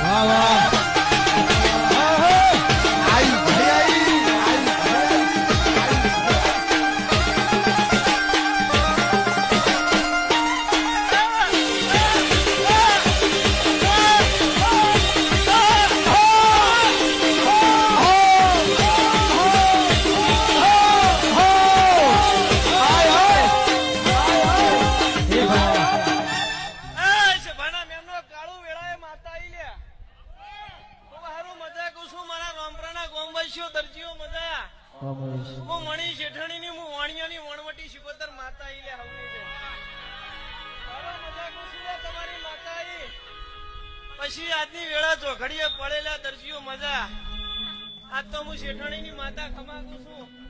વાહ વાહ મણી શેઠાણી ની હું વાણિયાની વણવટી શિકોતર માતા આઈ લે હવની છે તમારી માતા આઈ પછી આજની વેળા ચોઘડીએ પડેલા દરજીઓ મજા આજ તો હું શેઠાણી ની માતા ખમાકું છું